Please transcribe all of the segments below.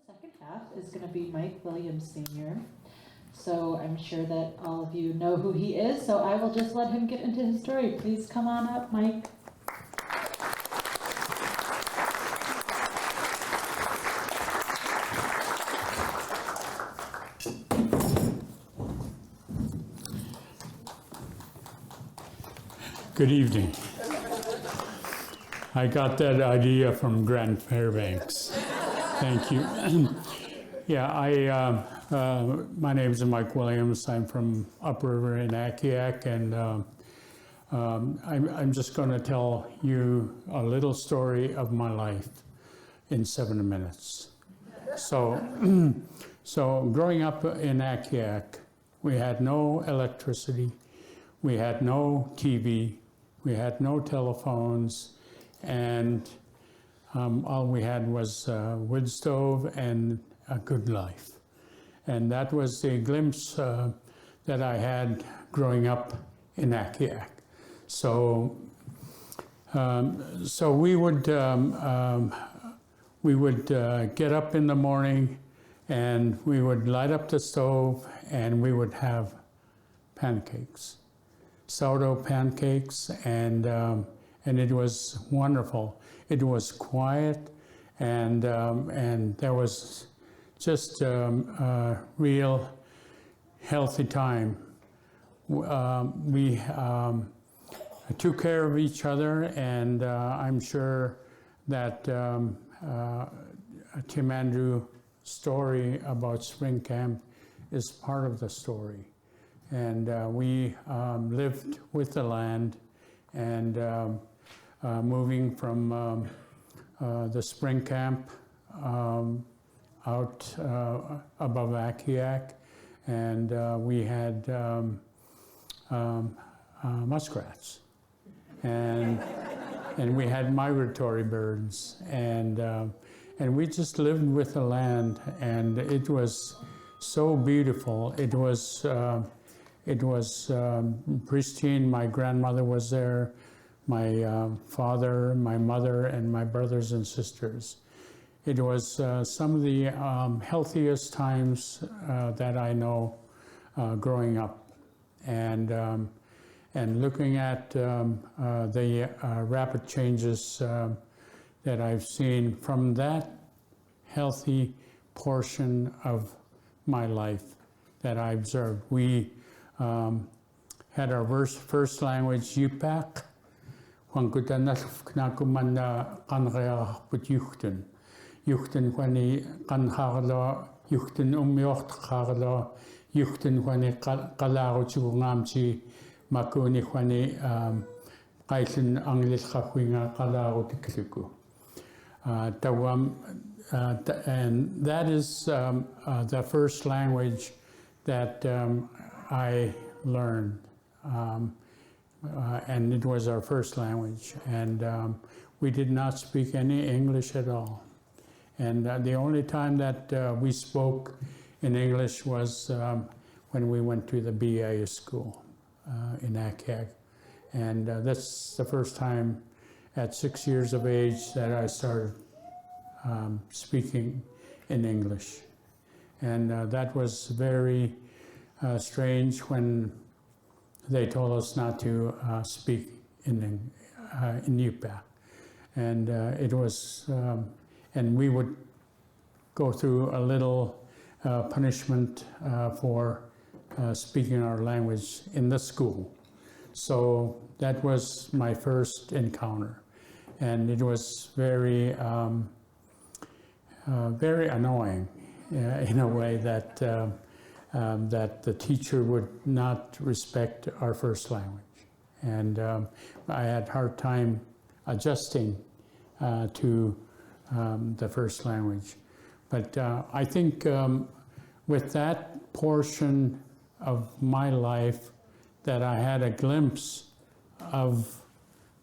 second half is going to be Mike Williams Sr. So I'm sure that all of you know who he is, so I will just let him get into his story. Please come on up, Mike. Good evening. I got that idea from Grand Fairbanks. Thank you. Yeah, my name is Mike Williams. I'm from Upriver in Akiak, and I'm just going to tell you a little story of my life in 7 minutes. So growing up in Akiak, we had no electricity, we had no TV, we had no telephones, and all we had was a wood stove and a good life. And that was the glimpse that I had growing up in Akiak. So we would get up in the morning and we would light up the stove and we would have pancakes, sourdough pancakes, and it was wonderful. It was quiet, and there was just a real healthy time. We took care of each other, and I'm sure that Tim Andrew's story about spring camp is part of the story. And we lived with the land, and moving from the spring camp out above Akiak, and we had muskrats, and we had migratory birds, and we just lived with the land, and it was so beautiful. It was pristine. My grandmother was there, my father, my mother, and my brothers and sisters. It was some of the healthiest times that I know growing up, and looking at the rapid changes that I've seen from that healthy portion of my life that I observed. We had our first language, Yupak. Yuchten kwani kan harlo, yuchten umyocht harlo, yuchten kwani kalaro chugungamchi, makuni kwani kaisen anglis kahuinga kalaro tikliku. And that is the first language that I learned, and it was our first language, and we did not speak any English at all. And the only time that we spoke in English was when we went to the BA school in Akiak, and that's the first time at 6 years of age that I started speaking in English. And that was very strange when they told us not to speak in Yupa. And it was, and we would go through a little punishment for speaking our language in the school. So that was my first encounter. And it was very, very annoying in a way that that the teacher would not respect our first language. And I had a hard time adjusting to the first language. But I think with that portion of my life that I had a glimpse of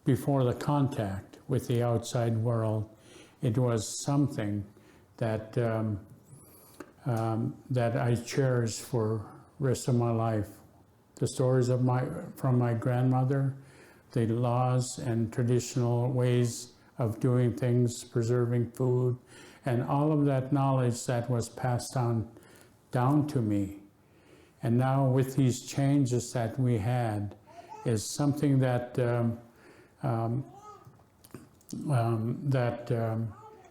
before the contact with the outside world, it was something that that I cherish for the rest of my life. The stories of from my grandmother, the laws and traditional ways of doing things, preserving food, and all of that knowledge that was passed on down to me. And now with these changes that we had is something that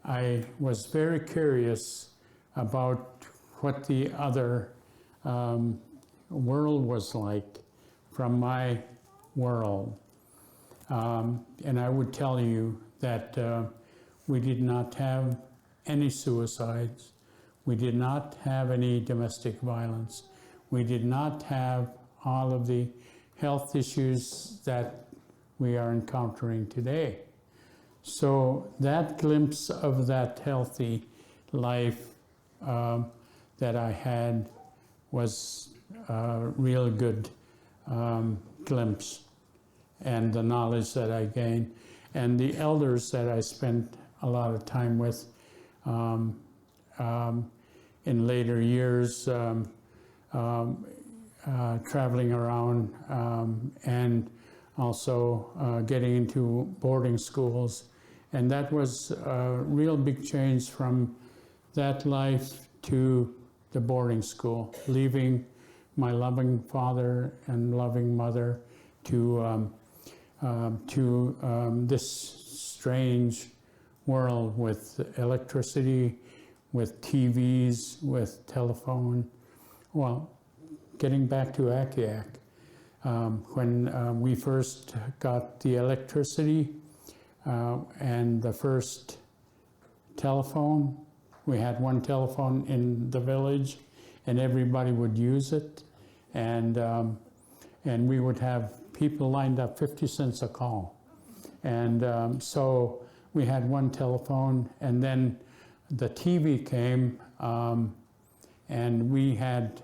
I was very curious about what the other world was like from my world. And I would tell you that we did not have any suicides. We did not have any domestic violence. We did not have all of the health issues that we are encountering today. So that glimpse of that healthy life that I had was a real good glimpse, and the knowledge that I gained, and the elders that I spent a lot of time with in later years, traveling around and also getting into boarding schools. And that was a real big change from that life to the boarding school, leaving my loving father and loving mother to this strange world with electricity, with TVs, with telephone. Well, getting back to Akiak, when we first got the electricity and the first telephone, we had one telephone in the village, and everybody would use it, and we would have people lined up 50 cents a call, and so we had one telephone, and then the TV came, and we had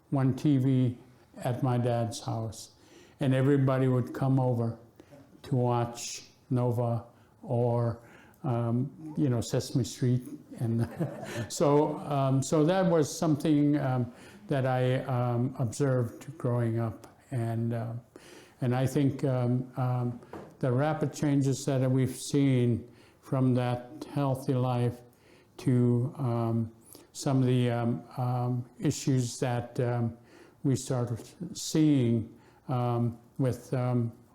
one TV at my dad's house, and everybody would come over to watch Nova or Sesame Street, and so that was something that I observed growing up, and I think the rapid changes that we've seen from that healthy life to some of the issues that we started seeing with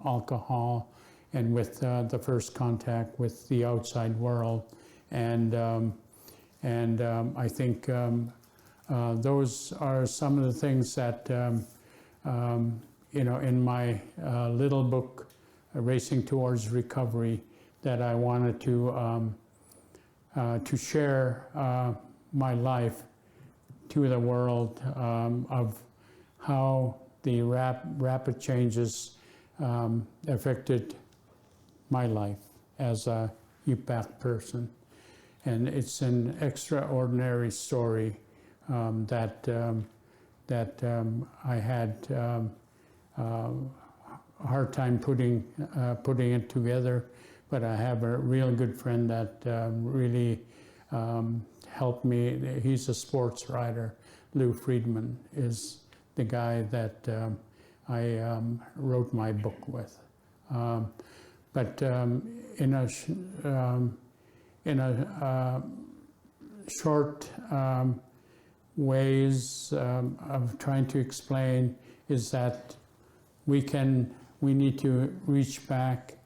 alcohol and with the first contact with the outside world, and I think those are some of the things that in my little book, Racing Towards Recovery, that I wanted to share my life to the world of how the rapid changes affected my life as a Yup'ik person. And it's an extraordinary story that I had a hard time putting it together, but I have a real good friend that really helped me. He's a sports writer. Lou Friedman is the guy that I wrote my book with. But in a short ways of trying to explain is that we need to reach back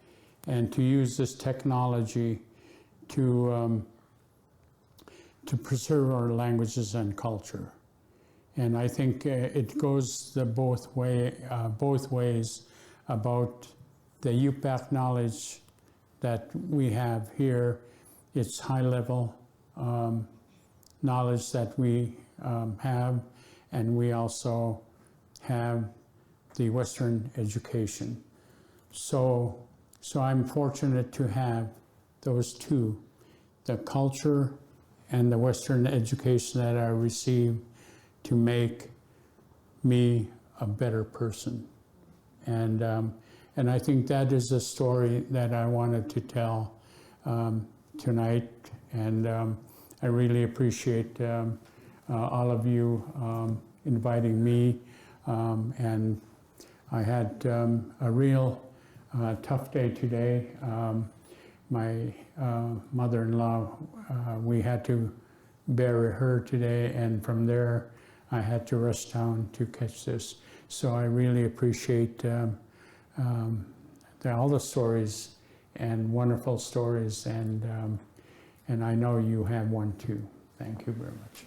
and to use this technology to preserve our languages and culture. And I think it goes both ways about the Yup'ik knowledge that we have here. It's high-level knowledge that we have, and we also have the Western education. So I'm fortunate to have those two, the culture and the Western education that I received to make me a better person. And I think that is a story that I wanted to tell tonight, and I really appreciate all of you inviting me, and I had a real tough day today. my mother-in-law, we had to bury her today, and from there I had to rush down to catch this. So I really appreciate all the stories and wonderful stories, and I know you have one too. Thank you very much.